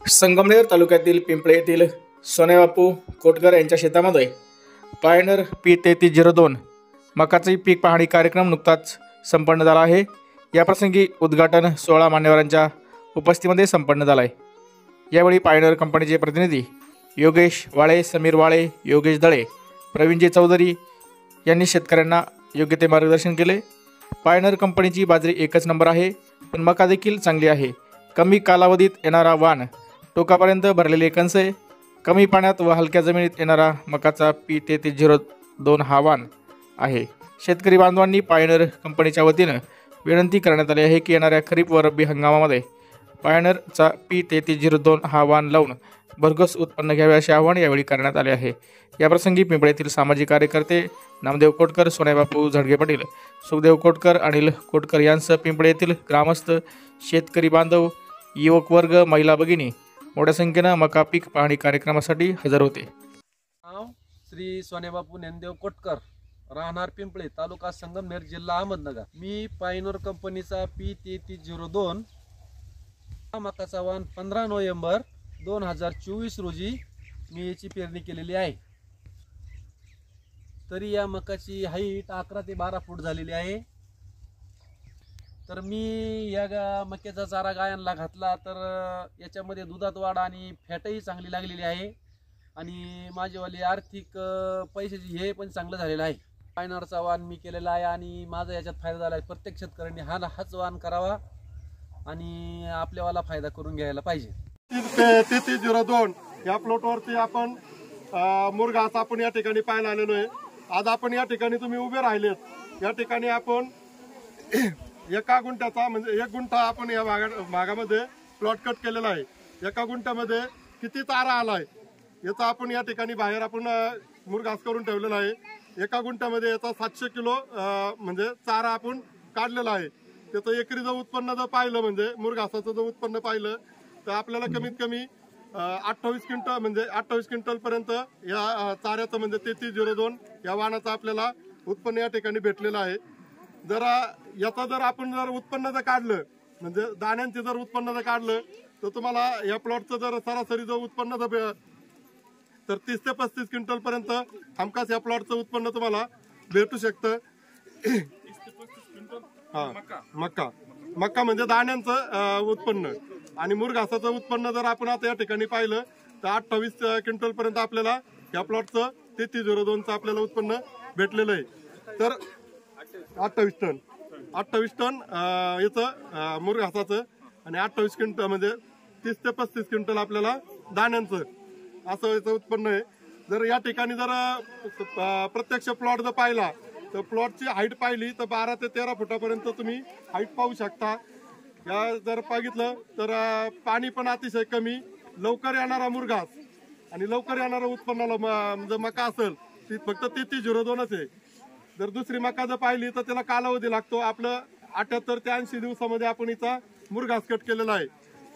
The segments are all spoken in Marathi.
संगमनेर तालुक्यातील पिंपळे येथील सोनेबापू कोटकर यांच्या शेतामध्ये पायनर P3302 मकाचे पीक पाहणी कार्यक्रम नुकताच संपन्न झाला आहे। या प्रसंगी उद्घाटन 16 मान्यवरांच्या उपस्थितीमध्ये संपन्न झाला आहे। यावेळी पायनर कंपनीचे प्रतिनिधी योगेश वाळे, समीर वाळे, योगेश दळे, प्रवीणजी चौधरी यांनी शेतकऱ्यांना योग्य ते मार्गदर्शन केले। पायनर कंपनीची बाजरी एकच नंबर आहे, पण मका देखील चांगली आहे। कमी कालावधीत येणारा वाण, टोकापर्यंत भरलेले कंसे, कमी पाण्यात व हलक्या जमिनीत येणारा मकाचा P3302 हा वाण आहे। शेतकरी बांधवांनी पायनर कंपनीच्या वतीने विनंती करण्यात आली आहे की येणाऱ्या खरीप व रब्बी हंगामामध्ये पायनरचा P3302 हा वाण लावून भरघोस उत्पन्न घ्यावे असे आवाहन यावेळी करण्यात आले आहे। याप्रसंगी पिंपळेतील सामाजिक कार्यकर्ते नामदेव कोटकर, सोनेबापू झडगे पाटील, सुखदेव कोटकर, अनिल कोटकर यांसह पिंपळेतील ग्रामस्थ, शेतकरी बांधव, युवक वर्ग, महिला भगिनी मोठ्या संख्येने मका पीक पाहणी कार्यक्रमासाठी हजर होते। श्री सोनेबापू ज्ञानदेव कोटकर, राहणार पिंपळे, तालुका संगमनेर, जिल्हा अहमदनगर। मी पायनर कंपनीचा P3302 मकाचा वाण 15 नोव्हेंबर 2024 रोजी मी याची पेरणी केलेली आहे। तरी या मकाची हाईट 11 ते 12 फूट झालेली आहे। तर मी या मक्याचा चारा गायांना घातला तर याच्यामध्ये दुधात वाढ आणि फॅटही चांगली लागलेली आहे आणि माझेवाली आर्थिक पैशाची हे पण चांगलं झालेलं आहे। पायनरचा वाण मी केलेला आहे आणि माझा याच्यात फायदा झाला आहे। प्रत्येक शेतकऱ्यांनी हाच वाण करावा आणि आपल्यावाला फायदा करून घ्यायला पाहिजे। P3302 या प्लॉटवरती आपण मुरघास आपण या ठिकाणी पाहायला आलेलो आहे। आज आपण या ठिकाणी तुम्ही उभे राहिलेत। या ठिकाणी आपण एका गुंठ्याचा म्हणजे 1 गुंठा आपण या भागामध्ये प्लॉट कट केलेला आहे। एका गुंठ्यामध्ये किती चारा आलाय याचा आपण या ठिकाणी बाहेर आपण मुरघास करून ठेवलेला आहे। एका गुंठ्यामध्ये याचा 700 किलो म्हणजे चारा आपण काढलेला आहे। त्याचं एकरी जर उत्पन्न जर पाहिलं म्हणजे मुरघासाचं जर उत्पन्न पाहिलं तर आपल्याला कमीत कमी 28 क्विंटल म्हणजे 28 क्विंटल पर्यंत या चाऱ्याचं म्हणजे 3302 या वाणाचं आपल्याला उत्पन्न या ठिकाणी भेटलेलं आहे। जर याचा जर आपण जर उत्पन्न जर काढलं म्हणजे दाण्यांचे जर उत्पन्न जर काढलं तर तुम्हाला या प्लॉटचं जर सरासरी जर उत्पन्न जर तर 30 ते 35 क्विंटल पर्यंत हमखास या प्लॉटचं उत्पन्न तुम्हाला भेटू शकतं। मक्का म्हणजे दाण्यांचं उत्पन्न आणि मुरघासाचं उत्पन्न जर आपण आता या ठिकाणी पाहिलं तर 28 क्विंटल पर्यंत आपल्याला या प्लॉटचं 3302चं आपल्याला उत्पन्न भेटलेलं आहे। तर 28 टन याचं मुरघासाचं आणि 28 क्विंटल म्हणजे 30 ते 35 क्विंटल आपल्याला दाण्यांचं असं याचं उत्पन्न आहे। जर या ठिकाणी जर प्रत्यक्ष प्लॉट जर पाहिला तर प्लॉटची हाईट पाहिली तर 12 ते 13 फुटापर्यंत तुम्ही हाईट पाहू शकता। या जर बघितलं तर पाणी पण अतिशय कमी, लवकर येणारा मुरघास आणि लवकर येणारा उत्पन्नाला जर मका असेल ती फक्त 3302च आहे। जर दुसरी मका जर पाहिली तर त्याला कालावधी लागतो। आपलं 78 ते 80 दिवसामध्ये आपण हिचा मुरघास कट केलेला आहे।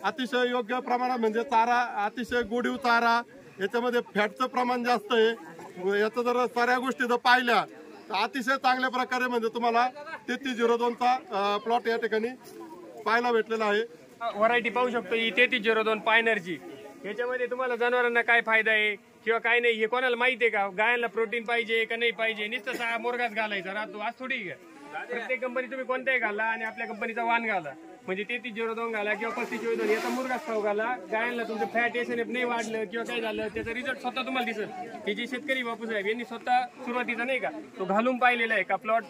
अतिशय योग्य प्रमाणात म्हणजे चारा अतिशय गोडीव चारा, याच्यामध्ये फॅटचं प्रमाण जास्त आहे। याचं जर साऱ्या गोष्टी जर पाहिल्या तर अतिशय चांगल्या प्रकारे म्हणजे तुम्हाला 3302चा प्लॉट या ठिकाणी पाहायला भेटलेला आहे। व्हरायटी पाहू शकतो ही 3302 पायनरची। याच्यामध्ये तुम्हाला जनावरांना काय फायदा आहे किंवा काय नाही हे कोणाला माहिती आहे का? गायांना प्रोटीन पाहिजे का नाही पाहिजे, नुसतं मुरघास घालायचा राहतो आज थोडी आहे। प्रत्येक कंपनी तुम्ही कोणत्याही घाला आणि आपल्या कंपनीचा वाण घाला म्हणजे 3302 घाला किंवा 3502 याचा मुरघास खाऊ घाला। गायांना तुमचं फॅट एसएनएफ नाही वाढलं किंवा काय झालं त्याचा रिझल्ट स्वतः तुम्हाला दिसेल। हे जे शेतकरी बापू साहेब यांनी स्वतः सुरुवातीचा नाही का तो घालून पाहिलेला आहे का प्लॉट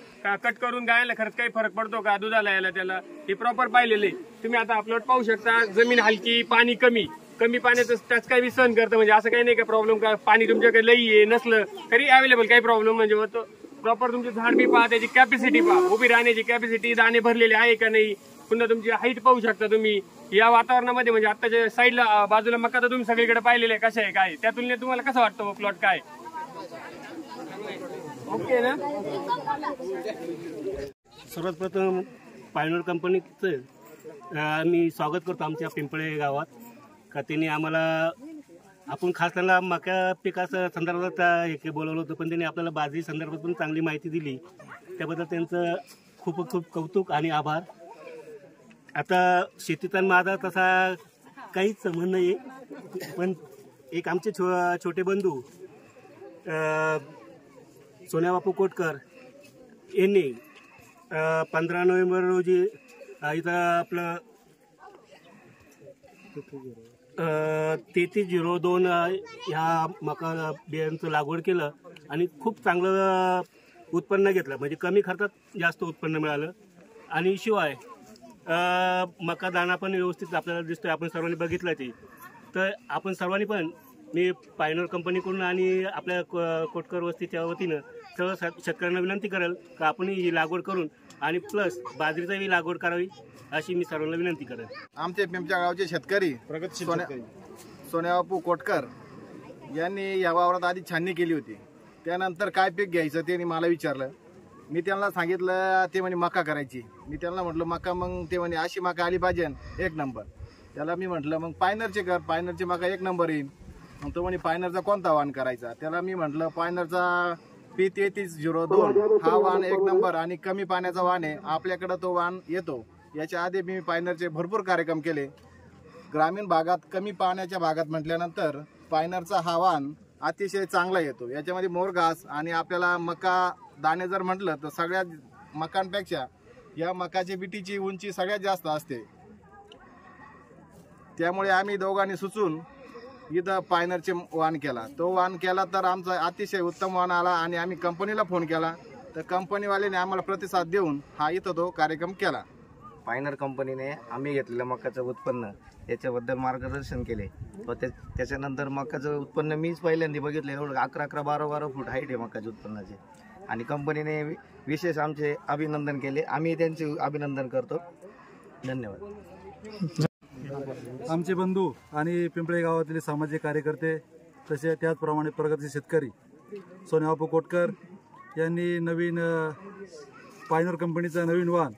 कट करून गायांना खरंच काही फरक पडतो का दुधाला यायला त्याला हे प्रॉपर पाहिलेलं आहे। तुम्ही आता प्लॉट पाहू शकता, जमीन हलकी, पाणी कमी पाण्याचं त्याच काही सहन करतं म्हणजे असं काही नाही का प्रॉब्लेम का पाणी तुमच्याकडे लई आहे नसलं तरी अवेलेबल काही प्रॉब्लेम म्हणजे होतं। प्रॉपर तुमचे झाड बी पहा, त्याची कॅपॅसिटी पहा, उभी राहण्याची कॅपॅसिटी, दाणे भरलेले आहे का नाही, पुन्हा तुमची हाईट पाहू शकता तुम्ही या वातावरणामध्ये म्हणजे आताच्या साईडला बाजूला मका तर तुम्ही सगळीकडे पाहिलेले आहे कशा आहे काय, त्या तुलनेत तुम्हाला कसं वाटतं प्लॉट काय ओके ना? सर्वात प्रथम पायनर कंपनीचं आम्ही स्वागत करतो आमच्या पिंपळे गावात का त्यांनी आम्हाला आपण खास त्यांना मका पिकाच्या संदर्भात हे बोलवलं होतं पण त्यांनी आपल्याला बाजरी संदर्भात पण चांगली माहिती दिली, त्याबद्दल त्यांचं खूप खूप कौतुक आणि आभार। आता शेतीचा माझा तसा काहीच म्हणणं नाही, पण एक आमचे छोटे बंधू सोन्याबापू कोटकर यांनी 15 नोव्हेंबर रोजी इथं आपलं 3302 ह्या मका बियांचं लागवड केलं आणि खूप चांगलं उत्पन्न घेतलं. म्हणजे कमी खर्चात जास्त उत्पन्न मिळालं आणि शिवाय मका दाणा पण व्यवस्थित आपल्याला दिसतोय, आपण सर्वांनी बघितलं ते. तर आपण सर्वांनी पण, मी पायनर कंपनीकडून आणि आपल्या कोटकर वस्तीच्या वतीनं सर्व शेतकऱ्यांना विनंती करेल का आपण ही लागवड करून आणि प्लस बाजरीचाही लागवड करावी अशी मी सर्वांना विनंती करेल. आमचे पिंपच्या गावचे शेतकरी सोन्याबापू कोटकर यांनी या वावरात आधी छाननी केली होती. त्यानंतर काय पीक घ्यायचं ते मला विचारलं. मी त्यांना सांगितलं, ते म्हणे मका करायची. मी त्यांना म्हटलं मका, मग ते म्हणे अशी मका आली पाहिजे 1 नंबर. त्याला मी म्हटलं मग पायनरचे कर, पायनरची मका 1 नंबर येईल. मग तो म्हणे पायनरचा कोणता वाण करायचा. त्याला मी म्हटलं पायनरचा P3302 हा वाण 1 नंबर आणि कमी पाण्याचा वाण आहे, आपल्याकडे तो वाण येतो. याच्या आधी मी पायनरचे भरपूर कार्यक्रम केले. ग्रामीण भागात कमी पाण्याच्या भागात म्हटल्यानंतर पायनरचा हा वाण अतिशय चांगला येतो. याच्यामध्ये मोरघास आणि आपल्याला मका दाणे जर म्हटलं तर सगळ्या मकांपेक्षा या मकाची बिटीची उंची सगळ्यात जास्त असते. त्यामुळे आम्ही दोघांनी सुचून इथं पायनरचे वाण केला. तो वाण केला तर आमचा अतिशय उत्तम वाण आला आणि आम्ही कंपनीला फोन केला तर कंपनीवाल्याने आम्हाला प्रतिसाद देऊन हा इथं तो कार्यक्रम केला. पायनर कंपनीने आम्ही घेतलेलं मकाचं उत्पन्न याच्याबद्दल मार्गदर्शन केले व त्याच्यानंतर मकाचं उत्पन्न मीच पहिल्यांदा बघितलं. एवढं 11-11, 12-12 फूट हाईट आहे मकाच्या उत्पन्नाचे आणि कंपनीने विशेष आमचे अभिनंदन केले. आम्ही त्यांचे अभिनंदन करतो. धन्यवाद. आमचे बंधू आणि पिंपळे गावातील सामाजिक कार्यकर्ते तसे त्याचप्रमाणे प्रगतीशील शेतकरी सोन्याबापू कोटकर यांनी नवीन पायनर कंपनीचा नवीन वाण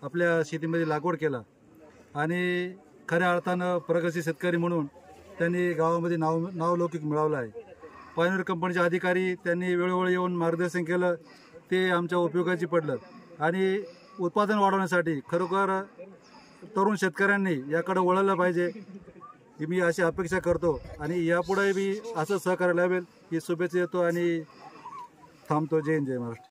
आपल्या शेतीमध्ये लागवड केला आणि खऱ्या अर्थानं प्रगतीशील शेतकरी म्हणून त्यांनी गावामध्ये नावलौकिक मिळवलं आहे. पायनर कंपनीचे अधिकारी त्यांनी वेळोवेळी येऊन मार्गदर्शन केलं, ते आमच्या उपयोगाची पडलं आणि उत्पादन वाढवण्यासाठी खरोखर तरुण शेतकऱ्यांनी याकडे वळलं पाहिजे ही मी अशी अपेक्षा करतो आणि यापुढे मी असं सहकार्य लावेल ही शुभेच्छा देतो आणि थांबतो. जय हिंद, जय महाराष्ट्र.